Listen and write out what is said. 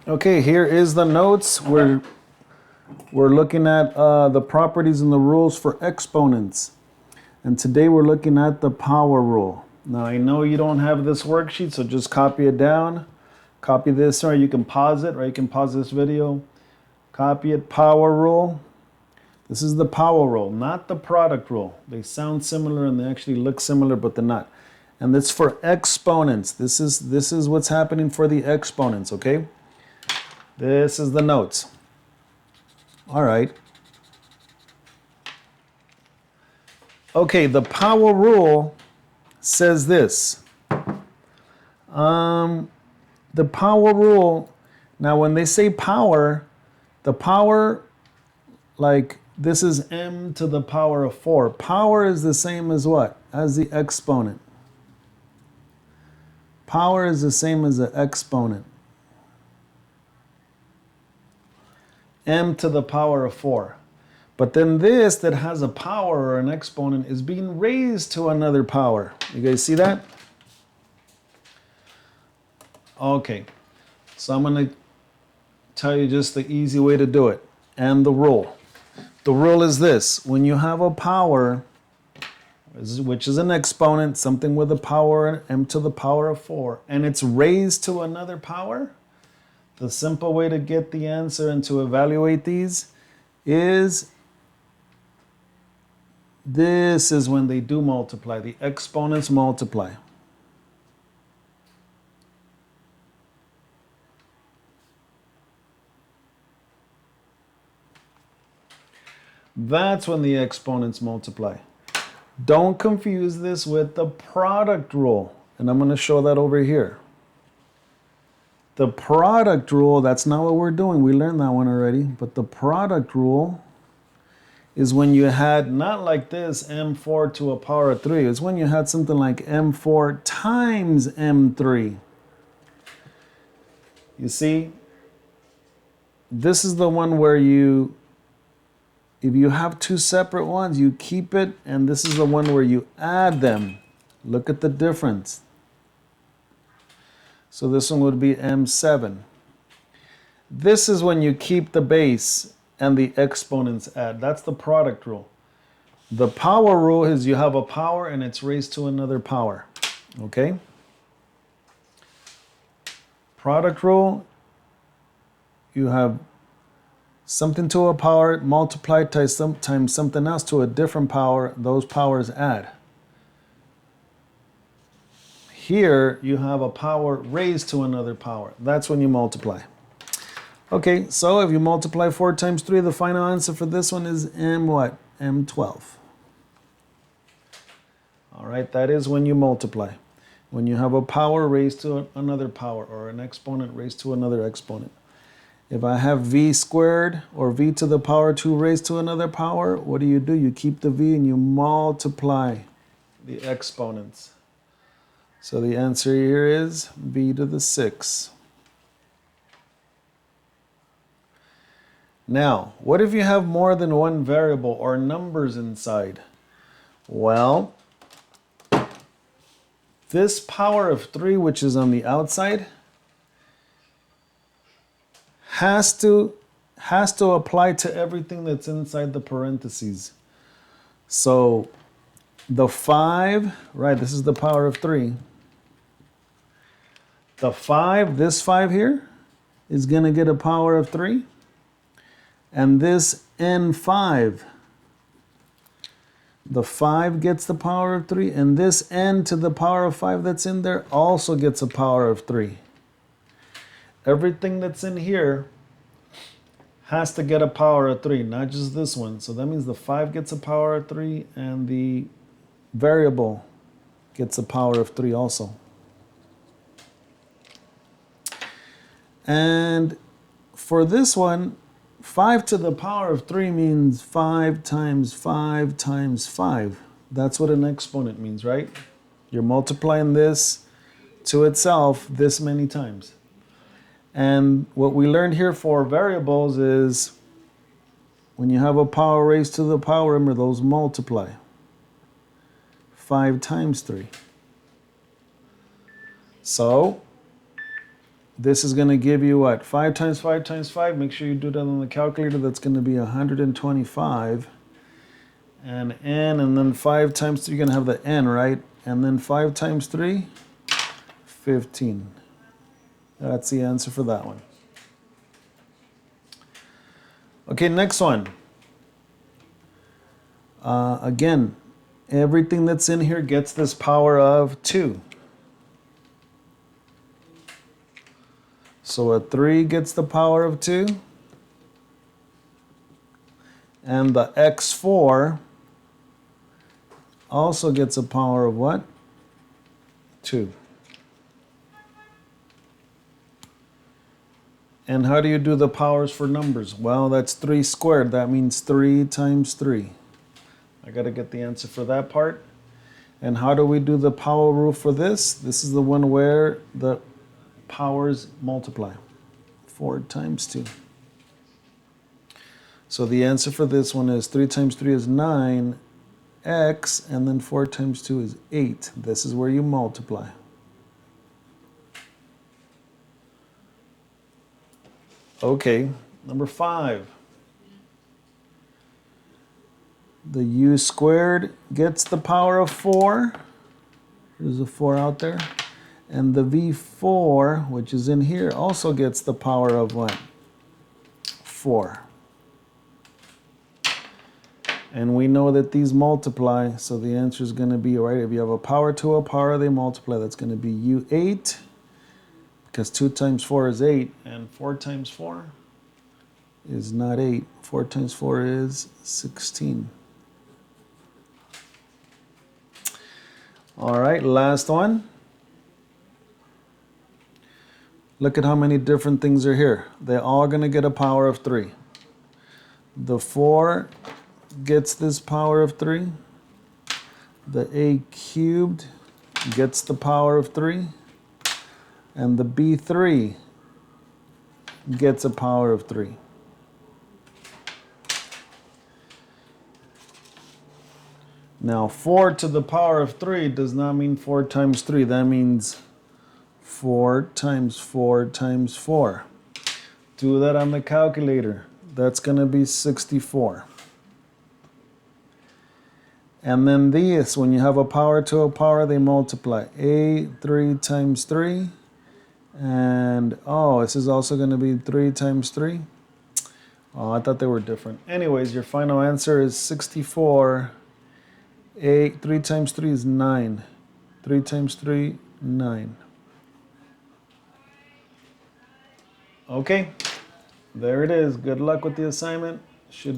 Okay, here is the notes. We're looking at the properties and the rules for exponents. And today we're looking at the power rule. Now I know you don't have this worksheet, so just copy it down. Copy this, or you can pause it, or you can pause this video. Copy it, power rule. This is the power rule, not the product rule. They sound similar and they actually look similar, but they're not. And this for exponents. This is what's happening for the exponents, okay? This is the notes. All right. Okay, the power rule says this. The power rule, now when they say power, the power, like this is m to the power of 4. Power is the same as what? As the exponent. Power is the same as the exponent. M to the power of 4. But then this that has a power or an exponent is being raised to another power. You guys see that? Okay, so I'm going to tell you just the easy way to do it and the rule. The rule is this: when you have a power, which is an exponent, something with a power, m to the power of 4, and it's raised to another power, the simple way to get the answer and to evaluate these is this is when they do multiply. The exponents multiply. That's when the exponents multiply. Don't confuse this with the product rule. And I'm going to show that over here. The product rule, that's not what we're doing. We learned that one already. But the product rule is when you had, not like this, m4 to a power of 3. It's when you had something like m4 times m3. You see, this is the one where you, if you have two separate ones, you keep it, and this is the one where you add them. Look at the difference. So this one would be m7. This is when you keep the base and the exponents add. That's the product rule. The power rule is you have a power and it's raised to another power. Okay? Product rule, you have something to a power multiplied times something else to a different power. Those powers add. Here you have a power raised to another power. That's when you multiply. Okay, so if you multiply 4 times 3, the final answer for this one is m what? m12. All right, that is when you multiply. When you have a power raised to another power, or an exponent raised to another exponent. If I have v squared, or v to the power 2 raised to another power, what do? You keep the v and you multiply the exponents. So the answer here is v to the 6. Now, what if you have more than one variable or numbers inside? Well, this power of 3, which is on the outside, has to apply to everything that's inside the parentheses. So the 5, right, this is the power of 3. The 5, this 5 here, is going to get a power of 3. And this n5, the 5 gets the power of 3. And this n to the power of 5 that's in there also gets a power of 3. Everything that's in here has to get a power of 3, not just this one. So that means the 5 gets a power of 3 and the variable gets a power of 3 also. And for this one, 5 to the power of 3 means 5 times 5 times 5. That's what an exponent means, right? You're multiplying this to itself this many times. And what we learned here for variables is when you have a power raised to the power, remember those multiply. 5 times 3. So This is going to give you what? 5 times 5 times 5. Make sure you do that on the calculator. That's going to be 125. And n, and then 5 times 3, you're going to have the n, right? And then 5 times 3, 15. That's the answer for that one. Okay, next one. Again, everything that's in here gets this power of 2. So a 3 gets the power of 2. And the x4 also gets a power of what? 2. And how do you do the powers for numbers? Well, that's 3 squared. That means 3 times 3. I got to get the answer for that part. And how do we do the power rule for this? This is the one where the powers multiply. 4 times 2. So the answer for this one is 3 times 3 is 9, x, and then 4 times 2 is 8. This is where you multiply. Okay, number 5. The u squared gets the power of 4. There's a 4 out there. And the v4, which is in here, also gets the power of what? 4. And we know that these multiply, so the answer is going to be, right, if you have a power to a power, they multiply. That's going to be u8, because 2 times 4 is 8, and 4 times 4 is not 8. 4 times 4 is 16. All right, last one. Look at how many different things are here. They're all going to get a power of 3. The 4 gets this power of 3. The a cubed gets the power of 3. And the b3 gets a power of 3. Now, 4 to the power of 3 does not mean 4 times 3. That means 4 times 4 times 4. Do that on the calculator. That's going to be 64. And then these, when you have a power to a power, they multiply. A, 3 times 3. And, oh, this is also going to be 3 times 3. Oh, I thought they were different. Anyways, your final answer is 64. 3 times 3 is 9. 3 times 3, 9. Okay, there it is. Good luck with the assignment. Should